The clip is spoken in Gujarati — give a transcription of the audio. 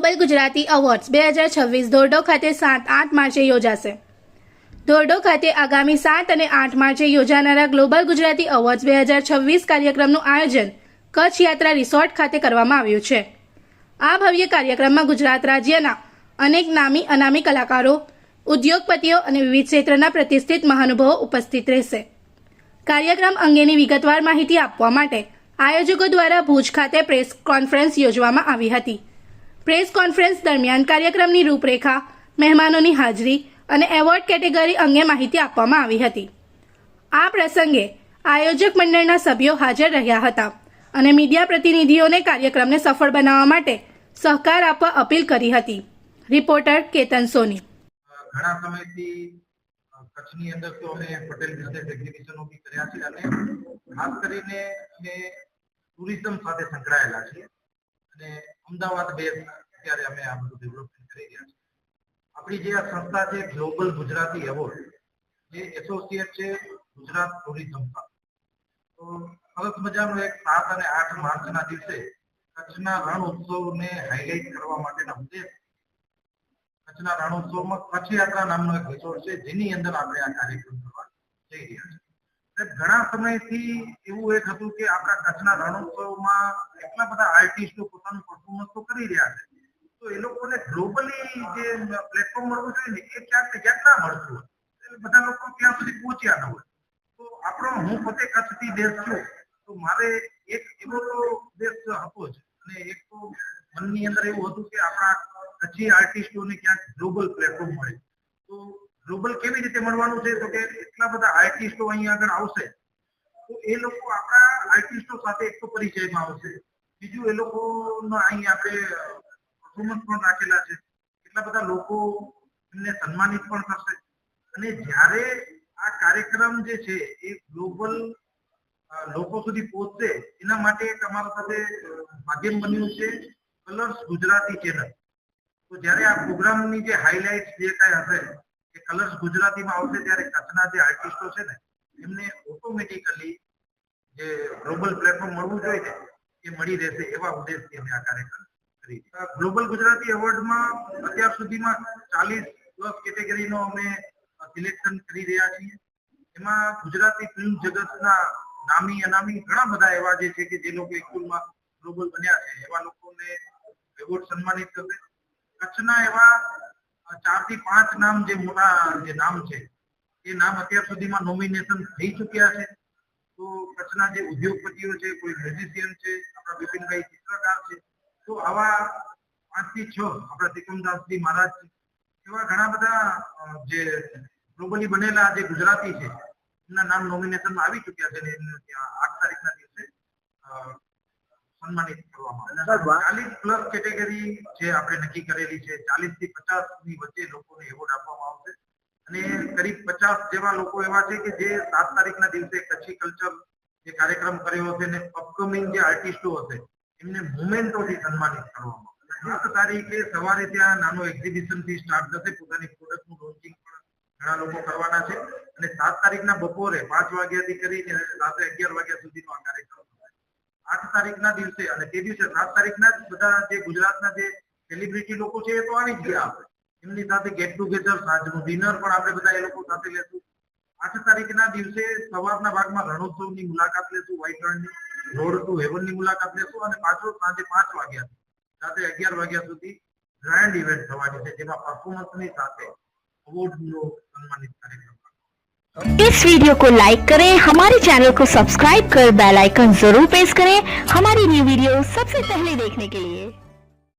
ગ્લોબલ ગુજરાતી એવોર્ડ્સ 2026 ધોરડો ખાતે 7-8 માર્ચે યોજાશે। ધોરડો ખાતે આગામી 7 અને 8 માર્ચે યોજાનારા ગ્લોબલ ગુજરાતી એવોર્ડ્સ 2026 કાર્યક્રમનું આયોજન કચ્છ યાત્રા રિસોર્ટ ખાતે કરવામાં આવ્યું છે। આ ભવ્ય કાર્યક્રમમાં ગુજરાત રાજ્યના અનેક નામી અનામી કલાકારો, ઉદ્યોગપતિઓ અને વિવિધ ક્ષેત્રના પ્રતિષ્ઠિત મહાનુભાવો ઉપસ્થિત રહેશે। કાર્યક્રમ અંગેની વિગતવાર માહિતી આપવા માટે આયોજકો દ્વારા ભુજ ખાતે પ્રેસ કોન્ફરન્સ યોજવામાં આવી હતી। પ્રેસ કોન્ફરન્સ દરમિયાન કાર્યક્રમની રૂપરેખા, મહેમાનોની હાજરી અને એવોર્ડ કેટેગરી અંગે માહિતી આપવામાં આવી હતી। આ પ્રસંગે આયોજક મંડળના સભ્યો હાજર રહ્યા હતા અને મીડિયા પ્રતિનિધિઓને કાર્યક્રમને સફળ બનાવવા માટે સહકાર આપવા અપીલ કરી હતી। રિપોર્ટર કેતન સોની। ઘણા સમયથી કચ્છની અંદર તો અમે પટેલ બિઝનેસ એક્ઝિબિશનો બી કર્યા છે અને ખાસ કરીને અમે ટુરિઝમ સાથે સંકળાયેલા છીએ અને અમદાવાદ બેઝ અત્યારે અમે આ બધું ડેવલપમેન્ટ કરી રહ્યા છીએ। આપણી જે આ સંસ્થા છે ગ્લોબલ ગુજરાતી એવોર્ડ, જે એસોસિએટ છે ગુજરાત ટુરિઝમ સાથે, તો સરસ મજાનો એક 7 અને 8 માર્ચના દિવસે કચ્છના રણ ઉત્સવને હાઇલાઇટ કરવા માટેના ઉદ્દેશ કચ્છના રણોત્સવમાં કચ્છ યાત્રા નામનો એક રિસોર્ટ છે, જેની અંદર આપણે આ કાર્યક્રમ કરવા જઈ રહ્યા છીએ। ઘણા સમયથી એવું એક હતું કે આપણા કચ્છના રણોત્સવમાં એટલા બધા આર્ટિસ્ટો પોતાનું પરફોર્મન્સ તો કરી રહ્યા છે, તો એ લોકોને ગ્લોબલી જે પ્લેટફોર્મ મળવું જોઈએ ને એ ક્યાંક ને ક્યાંક ના મળતું હોય, એટલે બધા લોકો ત્યાં સુધી પહોંચ્યા ન હોય। તો આપણો હું પોતે કચ્છથી દેશ છું, તો મારે એક એવો તો દેશ હતો જ, અને એક તો મનની અંદર એવું હતું કે આપણા કચ્છી આર્ટિસ્ટોને ક્યાંક ગ્લોબલ પ્લેટફોર્મ મળે। તો ગ્લોબલ કેવી રીતે મળવાનું છે, તો કે એટલા બધા આર્ટિસ્ટો અહીં આગળ આવશે તો એ લોકો આપણા આર્ટિસ્ટો સાથે એક તો પરિચયમાં આવશે, બીજું એ લોકોનો અહીં આપણે પરફોર્મન્સ પણ રાખેલા છે, એટલા બધા લોકો એમને સન્માનિત પણ કરશે। અને જ્યારે આ કાર્યક્રમ જે છે એ ગ્લોબલ લોકો સુધી પહોંચશે, એના માટે એક અમારા સાથે માધ્યમ બન્યું છે કલર્સ ગુજરાતી ચેનલ। તો જ્યારે આ પ્રોગ્રામની જે હાઇલાઇટ્સ જે કાંઈ હશે એ કલર્સ ગુજરાતીમાં આવશે, ત્યારે કચ્છના જે આર્ટિસ્ટો છે ને એમને ઓટોમેટિકલી જે ગ્લોબલ પ્લેટફોર્મ મળવું જોઈએ ને એ મળી રહેશે, એવા ઉદ્દેશથી અમે આ કાર્યક્રમ કરી। ગ્લોબલ ગુજરાતી એવોર્ડમાં અત્યાર સુધીમાં 40+ કેટેગરીનો અમે સિલેક્શન કરી રહ્યા છીએ। એમાં ગુજરાતી ફિલ્મ જગતના નામી અનામી ઘણા બધા એવા જે છે કે જે લોકો એકચુઅલમાં ગ્લોબલ બન્યા છે, એવા લોકોને એવોર્ડ સન્માનિત થશે। કચ્છના એવા 4 થી 5 નામ જે મોટા જે નામ છે એ નામ અત્યાર સુધીમાં નોમિનેશન થઈ ચૂક્યા છે। તો કચ્છના જે ઉદ્યોગપતિઓ છે, કોઈ મ્યુઝિશિયન છે, આપણા બિપિનભાઈ ચિત્રકાર છે, તો આવા 5 થી 6 આપણા સિકમદાસજી મહારાજ છે, એવા ઘણા બધા જે ગ્લોબલી બનેલા જે ગુજરાતી છે એમના નામ નોમિનેશનમાં આવી ચૂક્યા છે અને એમને ત્યાં 8 તારીખના દિવસે સન્માનિત કરવામાં આવે। 40+ કેટેગરી જે આપણે નક્કી કરેલી છે, 40 થી 50 ની વચ્ચે લોકોને એવોર્ડ આપવામાં આવશે અને કરીબ 50 જેવા લોકો એવા છે કે જે 7 તારીખના દિવસે કચ્છી કલ્ચર જે કાર્યક્રમ કર્યો હશે ને અપકમિંગ જે આર્ટિસ્ટો હશે એમને મોમેન્ટોથી સન્માનિત કરવામાં આવશે। 7 તારીખે સવારે ત્યાં નાનો એક્ઝિબિશનથી સ્ટાર્ટ થશે, પોતાની પ્રોડક્ટનું લોન્ચિંગ પણ ઘણા લોકો કરવાના છે અને 7 તારીખના બપોરે 5 વાગ્યાથી કરીને રાત્રે 11 વાગ્યા સુધીનો આ કાર્યક્રમ 8 તારીખના દિવસે, અને તે દિવસે 7 તારીખના જ બધા જે ગુજરાતના જે સેલિબ્રિટી લોકો છે એ તો આવી જ ગયા હશે, એમની સાથે ગેટ ટુગેધર, સાંજનું ડિનર પણ આપણે બધા એ લોકો સાથે લેશું। 8 તારીખના દિવસે સવારના ભાગમાં રણોત્સવની મુલાકાત લેશું, વ્હાઇટ રણની, રોડ ટુ હેવનની મુલાકાત લેશું અને પાછો સાંજે 5 વાગ્યાથી રાત્રે 11 વાગ્યા સુધી ગ્રાન્ડ ઇવેન્ટ થવાની છે, જેમાં પરફોર્મન્સની સાથે અવોર્ડનો સન્માનિત કાર્યક્રમ। इस वीडियो को लाइक करें, हमारे चैनल को सब्सक्राइब कर बेल आइकन जरूर प्रेस करें हमारी न्यू वीडियो सबसे पहले देखने के लिए।